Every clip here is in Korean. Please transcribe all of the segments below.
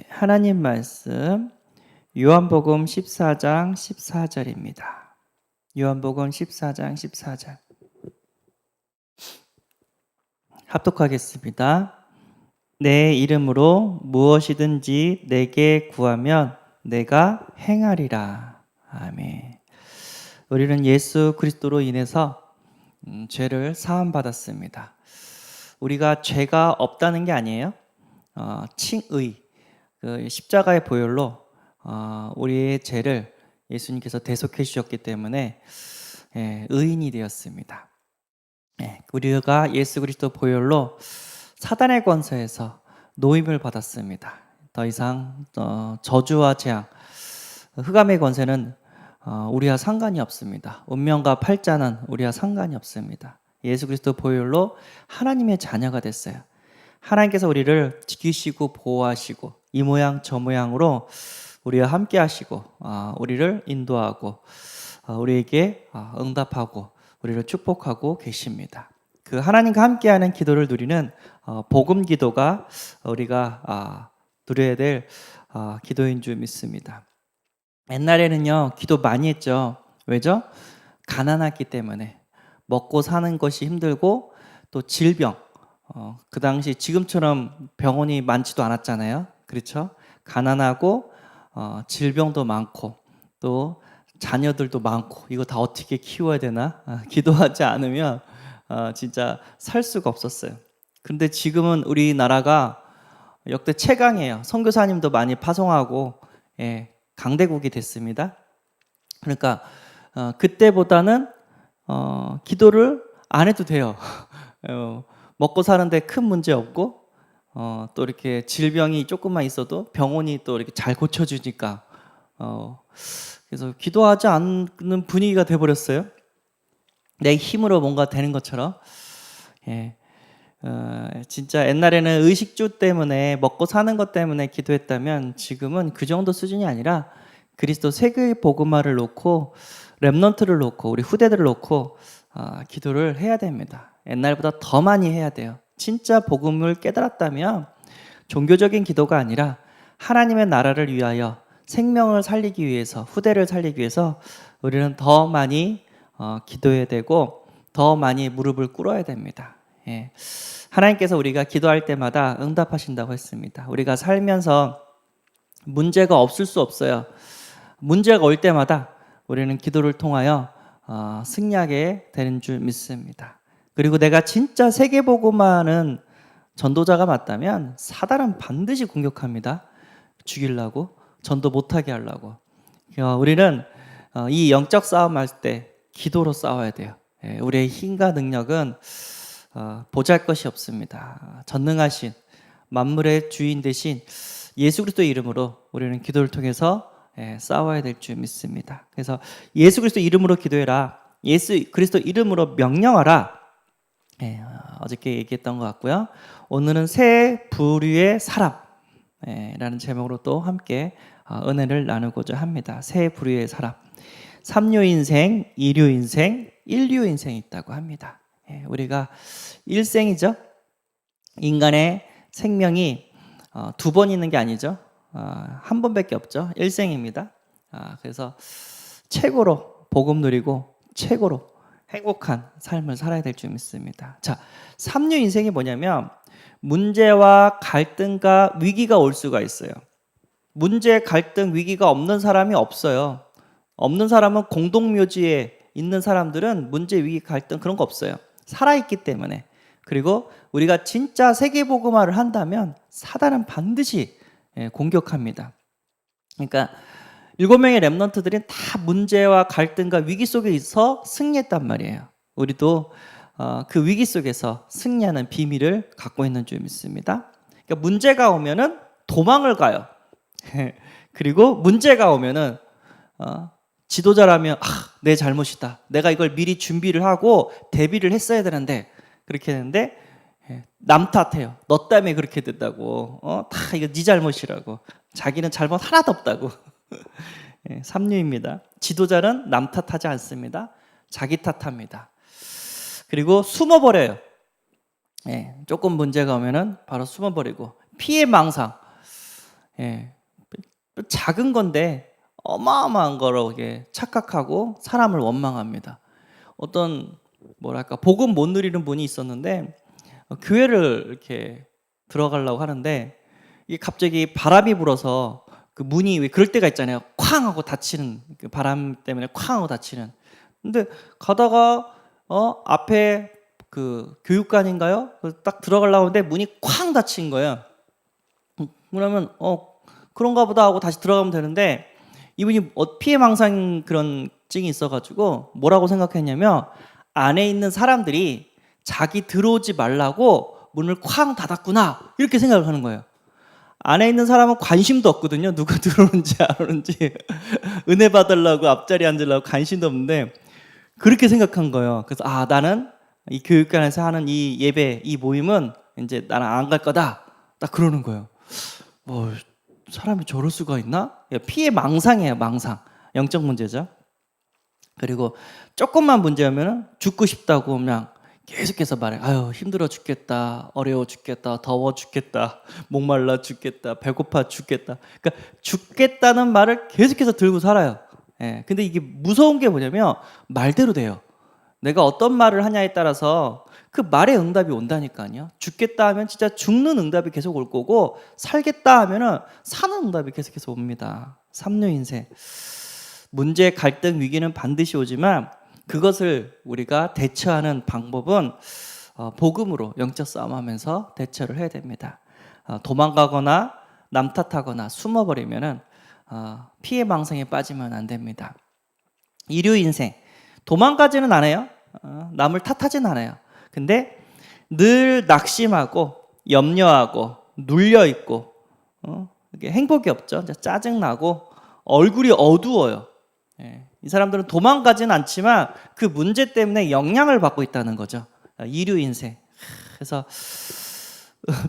하나님 말씀 요한복음 14장 14절입니다. 요한복음 14장 14절 합독하겠습니다. 내 이름으로 무엇이든지 내게 구하면 내가 행하리라. 아멘. 우리는 예수 그리스도로 인해서 죄를 사함받았습니다. 우리가 죄가 없다는 게 아니에요. 칭의, 그 십자가의 보혈로 우리의 죄를 예수님께서 대속해 주셨기 때문에 의인이 되었습니다. 우리가 예수 그리스도 보혈로 사단의 권세에서 노임을 받았습니다. 더 이상 저주와 재앙, 흑암의 권세는 우리와 상관이 없습니다. 운명과 팔자는 우리와 상관이 없습니다. 예수 그리스도 보혈로 하나님의 자녀가 됐어요. 하나님께서 우리를 지키시고 보호하시고 이 모양 저 모양으로 우리와 함께 하시고 우리를 인도하고 우리에게 응답하고 우리를 축복하고 계십니다. 그 하나님과 함께하는 기도를 누리는 복음 기도가 우리가 누려야 될 기도인 줄 믿습니다. 옛날에는요 기도 많이 했죠. 왜죠? 가난했기 때문에 먹고 사는 것이 힘들고 또 질병, 그 당시 지금처럼 병원이 많지도 않았잖아요. 그렇죠? 가난하고 질병도 많고 또 자녀들도 많고 이거 다 어떻게 키워야 되나? 기도하지 않으면 진짜 살 수가 없었어요. 그런데 지금은 우리나라가 역대 최강이에요. 선교사님도 많이 파송하고 강대국이 됐습니다. 그러니까 그때보다는 기도를 안 해도 돼요. 먹고 사는데 큰 문제 없고 또 이렇게 질병이 조금만 있어도 병원이 또 이렇게 잘 고쳐주니까 그래서 기도하지 않는 분위기가 돼버렸어요. 내 힘으로 뭔가 되는 것처럼. 진짜 옛날에는 의식주 때문에 먹고 사는 것 때문에 기도했다면 지금은 그 정도 수준이 아니라 그리스도 세계의 복음화를 놓고 렘넌트를 놓고 우리 후대들을 놓고 기도를 해야 됩니다. 옛날보다 더 많이 해야 돼요. 진짜 복음을 깨달았다면 종교적인 기도가 아니라 하나님의 나라를 위하여 생명을 살리기 위해서 후대를 살리기 위해서 우리는 더 많이 기도해야 되고 더 많이 무릎을 꿇어야 됩니다. 하나님께서 우리가 기도할 때마다 응답하신다고 했습니다. 우리가 살면서 문제가 없을 수 없어요. 문제가 올 때마다 우리는 기도를 통하여 승리하게 되는 줄 믿습니다. 그리고 내가 진짜 세계복음화는 전도자가 맞다면 사단은 반드시 공격합니다. 죽이려고, 전도 못하게 하려고. 우리는 이 영적 싸움 할 때 기도로 싸워야 돼요. 우리의 힘과 능력은 보잘것이 없습니다. 전능하신 만물의 주인 되신 예수 그리스도의 이름으로 우리는 기도를 통해서 싸워야 될 줄 믿습니다. 그래서 예수 그리스도 이름으로 기도해라. 예수 그리스도 이름으로 명령하라. 어저께 얘기했던 것 같고요. 오늘은 새 부류의 사람라는 제목으로 또 함께 은혜를 나누고자 합니다. 새 부류의 사람. 3류 인생, 2류 인생, 1류 인생이 있다고 합니다. 우리가 일생이죠. 인간의 생명이 두 번 있는 게 아니죠. 한 번밖에 없죠. 일생입니다. 그래서 최고로 복음 누리고 최고로 행복한 삶을 살아야 될 줄 믿습니다. 자, 3류 인생이 뭐냐면 문제와 갈등과 위기가 올 수가 있어요. 문제, 갈등, 위기가 없는 사람이 없어요. 없는 사람은 공동묘지에 있는 사람들은 문제, 위기, 갈등 그런 거 없어요. 살아있기 때문에. 그리고 우리가 진짜 세계복음화를 한다면 사단은 반드시 공격합니다. 그러니까 7명의 렘넌트들은 다 문제와 갈등과 위기 속에 있어 승리했단 말이에요. 우리도 그 위기 속에서 승리하는 비밀을 갖고 있는 줄 믿습니다. 그러니까 문제가 오면은 도망을 가요. 그리고 문제가 오면은 지도자라면 내 잘못이다. 내가 이걸 미리 준비를 하고 대비를 했어야 되는데 그렇게 했는데 남 탓해요. 너 때문에 그렇게 됐다고. 다 이거 네 잘못이라고. 자기는 잘못 하나도 없다고. 3류입니다. 지도자는 남 탓하지 않습니다. 자기 탓합니다. 그리고 숨어버려요. 조금 문제가 오면은 바로 숨어버리고 피해망상. 예. 작은 건데 어마어마한 거로 이게 착각하고 사람을 원망합니다. 어떤 뭐랄까 복음 못 누리는 분이 있었는데 교회를 이렇게 들어가려고 하는데 이게 갑자기 바람이 불어서 그 문이 왜 그럴 때가 있잖아요. 쾅 하고 닫히는, 그 바람 때문에 쾅 하고 닫히는. 근데 가다가 앞에 그 교육관인가요? 딱 들어가려고 하는데 문이 쾅 닫힌 거예요. 그러면 그런가 보다 하고 다시 들어가면 되는데 이분이 피해망상 그런 증이 있어가지고 뭐라고 생각했냐면 안에 있는 사람들이 자기 들어오지 말라고 문을 쾅 닫았구나 이렇게 생각을 하는 거예요. 안에 있는 사람은 관심도 없거든요. 누가 들어오는지 안 오는지 은혜 받으려고 앞자리에 앉으려고 관심도 없는데 그렇게 생각한 거예요. 그래서 나는 이 교육관에서 하는 이 예배, 이 모임은 이제 나는 안 갈 거다. 딱 그러는 거예요. 뭐 사람이 저럴 수가 있나? 피해 망상이에요. 망상. 영적 문제죠. 그리고 조금만 문제하면 죽고 싶다고 그냥 계속해서 말해. 아유 힘들어 죽겠다, 어려워 죽겠다, 더워 죽겠다, 목말라 죽겠다, 배고파 죽겠다. 그러니까 죽겠다는 말을 계속해서 들고 살아요. 예. 근데 이게 무서운 게 뭐냐면 말대로 돼요. 내가 어떤 말을 하냐에 따라서 그 말의 응답이 온다니까요. 죽겠다 하면 진짜 죽는 응답이 계속 올 거고, 살겠다 하면은 사는 응답이 계속해서 옵니다. 삼류 인생. 문제, 갈등, 위기는 반드시 오지만 그것을 우리가 대처하는 방법은 복음으로 영적 싸움하면서 대처를 해야 됩니다. 도망가거나 남 탓하거나 숨어버리면은 피해 망상에 빠지면 안 됩니다. 이류 인생. 도망가지는 않아요. 남을 탓하지는 않아요. 근데 늘 낙심하고 염려하고 눌려있고 이게 행복이 없죠. 짜증나고 얼굴이 어두워요. 이 사람들은 도망가지는 않지만 그 문제 때문에 영향을 받고 있다는 거죠. 이류 인생. 그래서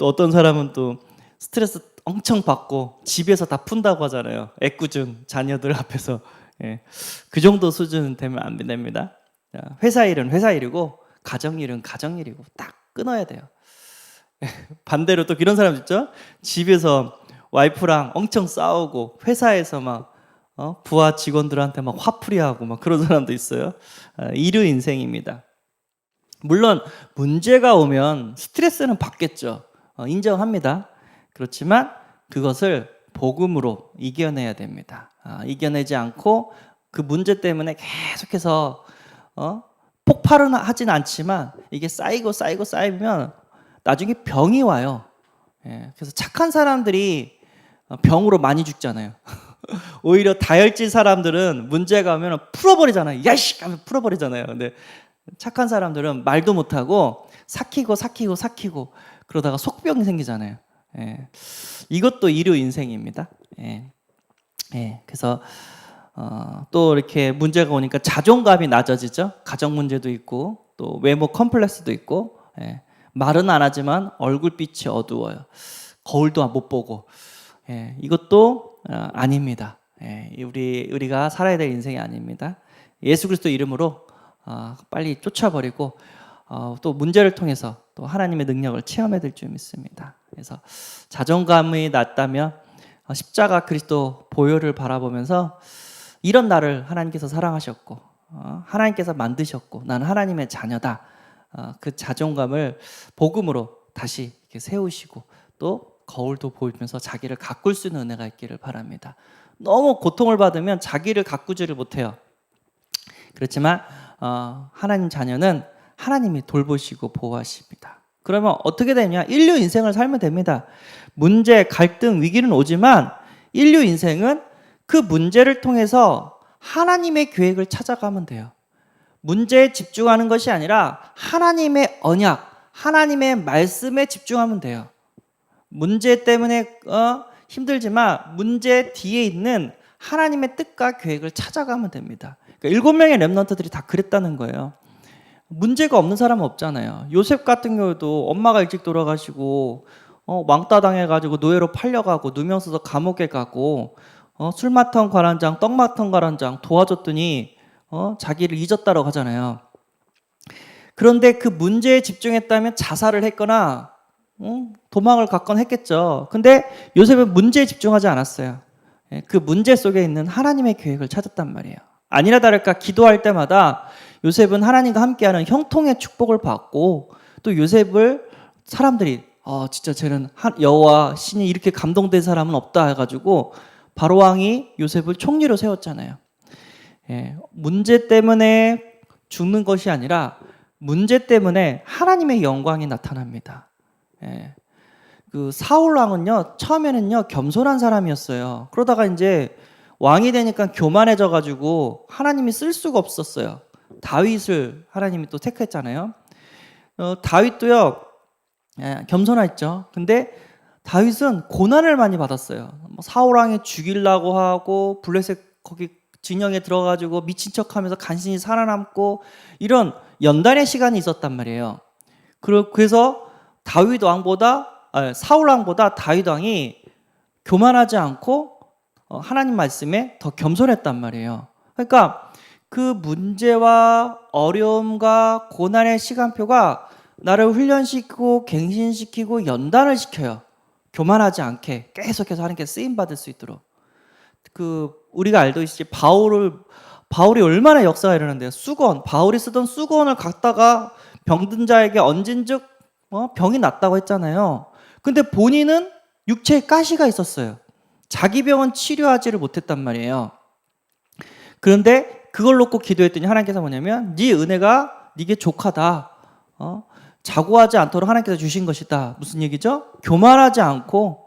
어떤 사람은 또 스트레스 엄청 받고 집에서 다 푼다고 하잖아요. 애꿎은 자녀들 앞에서. 그 정도 수준 되면 안 됩니다. 회사 일은 회사 일이고 가정 일은 가정 일이고 딱 끊어야 돼요. 반대로 또 이런 사람 있죠? 집에서 와이프랑 엄청 싸우고 회사에서 막 부하 직원들한테 막 화풀이하고 막 그런 사람도 있어요. 이류 인생입니다. 물론 문제가 오면 스트레스는 받겠죠. 인정합니다. 그렇지만 그것을 복음으로 이겨내야 됩니다. 이겨내지 않고 그 문제 때문에 계속해서 폭발은 하진 않지만 이게 쌓이면 나중에 병이 와요. 그래서 착한 사람들이 병으로 많이 죽잖아요. 오히려 다혈질 사람들은 문제가 오면 풀어버리잖아요. 야이씨! 하면 풀어버리잖아요. 근데 착한 사람들은 말도 못하고 삭히고 그러다가 속병이 생기잖아요. 이것도 이류 인생입니다. 그래서 또 이렇게 문제가 오니까 자존감이 낮아지죠. 가정 문제도 있고 또 외모 컴플렉스도 있고 말은 안 하지만 얼굴빛이 어두워요. 거울도 못 보고 이것도 아닙니다. 우리가 살아야 될 인생이 아닙니다. 예수 그리스도 이름으로 빨리 쫓아버리고 또 문제를 통해서 또 하나님의 능력을 체험해야 될 줄 믿습니다. 그래서 자존감이 낮다면 십자가 그리스도 보혈을 바라보면서 이런 나를 하나님께서 사랑하셨고 하나님께서 만드셨고 나는 하나님의 자녀다. 그 자존감을 복음으로 다시 이렇게 세우시고 또 거울도 보이면서 자기를 가꿀 수 있는 은혜가 있기를 바랍니다. 너무 고통을 받으면 자기를 가꾸지를 못해요. 그렇지만 하나님 자녀는 하나님이 돌보시고 보호하십니다. 그러면 어떻게 되냐? 인류 인생을 살면 됩니다. 문제, 갈등, 위기는 오지만 인류 인생은 그 문제를 통해서 하나님의 계획을 찾아가면 돼요. 문제에 집중하는 것이 아니라 하나님의 언약, 하나님의 말씀에 집중하면 돼요. 문제 때문에 힘들지만 문제 뒤에 있는 하나님의 뜻과 계획을 찾아가면 됩니다. 그러니까 7명의 렘넌트들이 다 그랬다는 거예요. 문제가 없는 사람은 없잖아요. 요셉 같은 경우도 엄마가 일찍 돌아가시고 왕따 당해가지고 노예로 팔려가고 누명 써서 감옥에 가고 술 맡던 관원장, 떡 맡던 관원장 도와줬더니 자기를 잊었다고 하잖아요. 그런데 그 문제에 집중했다면 자살을 했거나 도망을 갔건 했겠죠. 근데 요셉은 문제에 집중하지 않았어요. 예, 그 문제 속에 있는 하나님의 계획을 찾았단 말이에요. 아니나 다를까 기도할 때마다 요셉은 하나님과 함께하는 형통의 축복을 받고, 또 요셉을 사람들이 진짜 쟤는 여호와 신이 이렇게 감동된 사람은 없다 해가지고 바로 왕이 요셉을 총리로 세웠잖아요. 예, 문제 때문에 죽는 것이 아니라 문제 때문에 하나님의 영광이 나타납니다. 예, 그 사울 왕은요, 처음에는요 겸손한 사람이었어요. 그러다가 이제 왕이 되니까 교만해져 가지고 하나님이 쓸 수가 없었어요. 다윗을 하나님이 또 택했잖아요. 다윗도요, 예, 겸손했죠. 근데 다윗은 고난을 많이 받았어요. 사울 왕이 죽이려고 하고 블레셋 거기 진영에 들어가지고 미친 척하면서 간신히 살아남고 이런 연단의 시간이 있었단 말이에요. 그래서 사울 왕보다 다윗 왕이 교만하지 않고 하나님 말씀에 더 겸손했단 말이에요. 그러니까 그 문제와 어려움과 고난의 시간표가 나를 훈련시키고 갱신시키고 연단을 시켜요. 교만하지 않게 계속해서 하나님께 쓰임 받을 수 있도록. 우리가 알듯이 바울이 얼마나 역사가 일어났는데요. 바울이 쓰던 수건을 갖다가 병든 자에게 얹은즉 병이 낫다고 했잖아요. 근데 본인은 육체에 가시가 있었어요. 자기 병은 치료하지를 못했단 말이에요. 그런데 그걸 놓고 기도했더니 하나님께서 뭐냐면 네 은혜가 네게 족하다. 자고하지 않도록 하나님께서 주신 것이다. 무슨 얘기죠? 교만하지 않고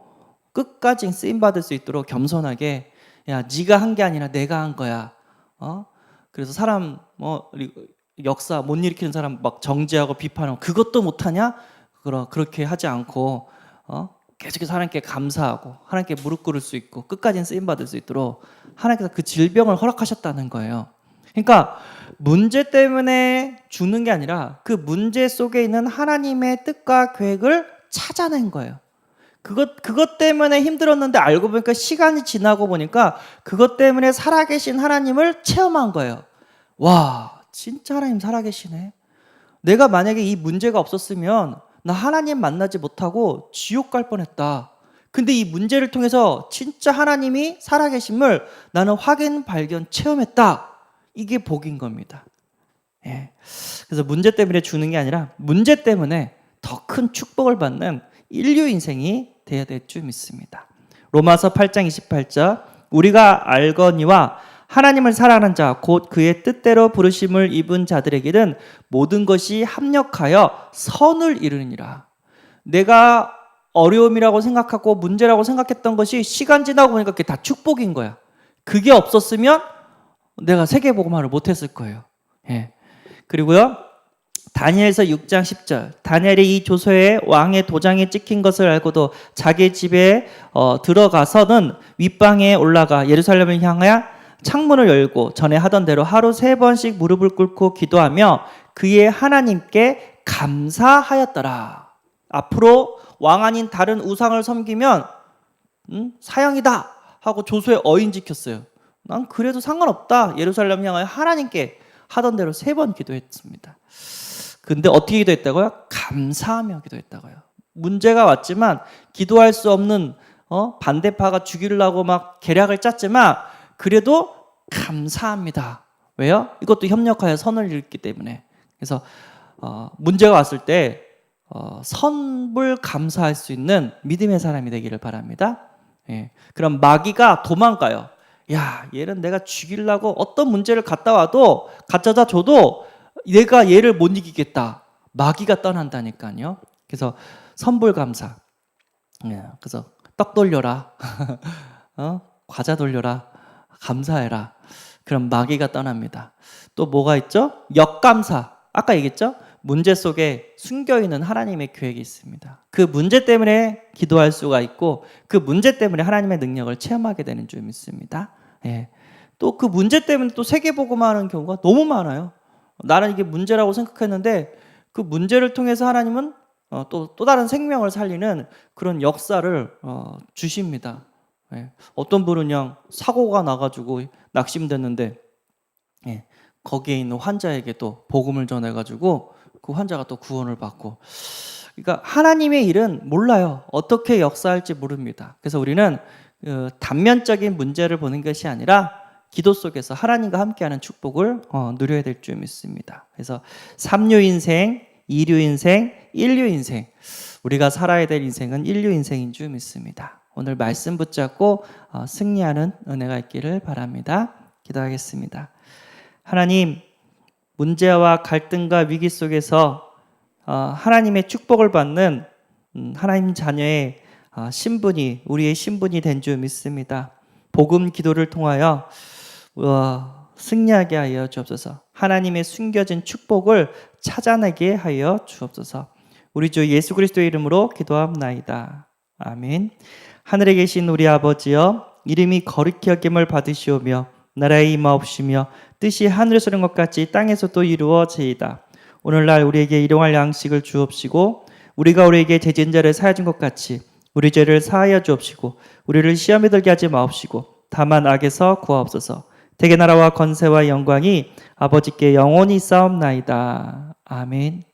끝까지 쓰임 받을 수 있도록 겸손하게, 야, 네가 한 게 아니라 내가 한 거야. 그래서 사람 역사 못 일으키는 사람 막 정죄하고 비판하고 그것도 못하냐? 그렇게 하지 않고 계속해서 하나님께 감사하고 하나님께 무릎 꿇을 수 있고 끝까지 쓰임 받을 수 있도록 하나님께서 그 질병을 허락하셨다는 거예요. 그러니까 문제 때문에 죽는 게 아니라 그 문제 속에 있는 하나님의 뜻과 계획을 찾아낸 거예요. 그것 때문에 힘들었는데 알고 보니까 시간이 지나고 보니까 그것 때문에 살아계신 하나님을 체험한 거예요. 와, 진짜 하나님 살아계시네. 내가 만약에 이 문제가 없었으면 나 하나님 만나지 못하고 지옥 갈 뻔했다. 근데 이 문제를 통해서 진짜 하나님이 살아계심을 나는 확인, 발견, 체험했다. 이게 복인 겁니다. 예. 그래서 문제 때문에 죽는 게 아니라 문제 때문에 더 큰 축복을 받는 인류 인생이 되어야 될 줄 믿습니다. 로마서 8장 28절 우리가 알거니와 하나님을 사랑하는 자 곧 그의 뜻대로 부르심을 입은 자들에게는 모든 것이 합력하여 선을 이루니라. 내가 어려움이라고 생각하고 문제라고 생각했던 것이 시간 지나고 보니까 그게 다 축복인 거야. 그게 없었으면 내가 세계복음화를 못했을 거예요. 예. 그리고요, 다니엘서 6장 10절 다니엘이 이 조서에 왕의 도장이 찍힌 것을 알고도 자기 집에 들어가서는 윗방에 올라가 예루살렘을 향하여 창문을 열고 전에 하던 대로 하루 3번씩 무릎을 꿇고 기도하며 그의 하나님께 감사하였더라. 앞으로 왕 아닌 다른 우상을 섬기면 사형이다 하고 조서에 어인 지켰어요. 난 그래도 상관없다. 예루살렘 향하여 하나님께 하던 대로 3번 기도했습니다. 근데 어떻게 기도했다고요? 감사하며 기도했다고요. 문제가 왔지만 기도할 수 없는 반대파가 죽이려고 막 계략을 짰지만 그래도 감사합니다. 왜요? 이것도 협력하여 선을 이뤘기 때문에. 그래서 문제가 왔을 때 선불 감사할 수 있는 믿음의 사람이 되기를 바랍니다. 예. 그럼 마귀가 도망가요. 야, 얘는 내가 죽이려고 어떤 문제를 갖다 줘도 내가 얘를 못 이기겠다. 마귀가 떠난다니까요. 그래서 선불 감사. 예. 그래서 떡 돌려라. 과자 돌려라. 감사해라. 그럼 마귀가 떠납니다. 또 뭐가 있죠? 역감사. 아까 얘기했죠? 문제 속에 숨겨있는 하나님의 계획이 있습니다. 그 문제 때문에 기도할 수가 있고 그 문제 때문에 하나님의 능력을 체험하게 되는 줄 믿습니다. 예. 또 그 문제 때문에 또 세계복음화하는 경우가 너무 많아요. 나는 이게 문제라고 생각했는데 그 문제를 통해서 하나님은 또 다른 생명을 살리는 그런 역사를 주십니다. 예. 어떤 분은 그냥 사고가 나가지고 낙심됐는데 거기에 있는 환자에게 또 복음을 전해가지고 그 환자가 또 구원을 받고 그러니까 하나님의 일은 몰라요. 어떻게 역사할지 모릅니다. 그래서 우리는 단면적인 문제를 보는 것이 아니라 기도 속에서 하나님과 함께하는 축복을 누려야 될 줄 믿습니다. 그래서 3류 인생, 2류 인생, 1류 인생, 우리가 살아야 될 인생은 1류 인생인 줄 믿습니다. 오늘 말씀 붙잡고 승리하는 은혜가 있기를 바랍니다. 기도하겠습니다. 하나님, 문제와 갈등과 위기 속에서 하나님의 축복을 받는 하나님 자녀의 신분이 우리의 신분이 된 줄 믿습니다. 복음 기도를 통하여 승리하게 하여 주옵소서. 하나님의 숨겨진 축복을 찾아내게 하여 주옵소서. 우리 주 예수 그리스도의 이름으로 기도합나이다. 아멘. 하늘에 계신 우리 아버지여, 이름이 거룩히 여김을 받으시오며 나라의 임하옵시며 뜻이 하늘에서 이룬 것 같이 땅에서도 이루어지이다. 오늘날 우리에게 일용할 양식을 주옵시고 우리가 우리에게 죄진 자를 사하여 준 것 같이 우리 죄를 사하여 주옵시고 우리를 시험에 들게 하지 마옵시고 다만 악에서 구하옵소서. 대개 나라와 권세와 영광이 아버지께 영원히 있사옵나이다. 아멘.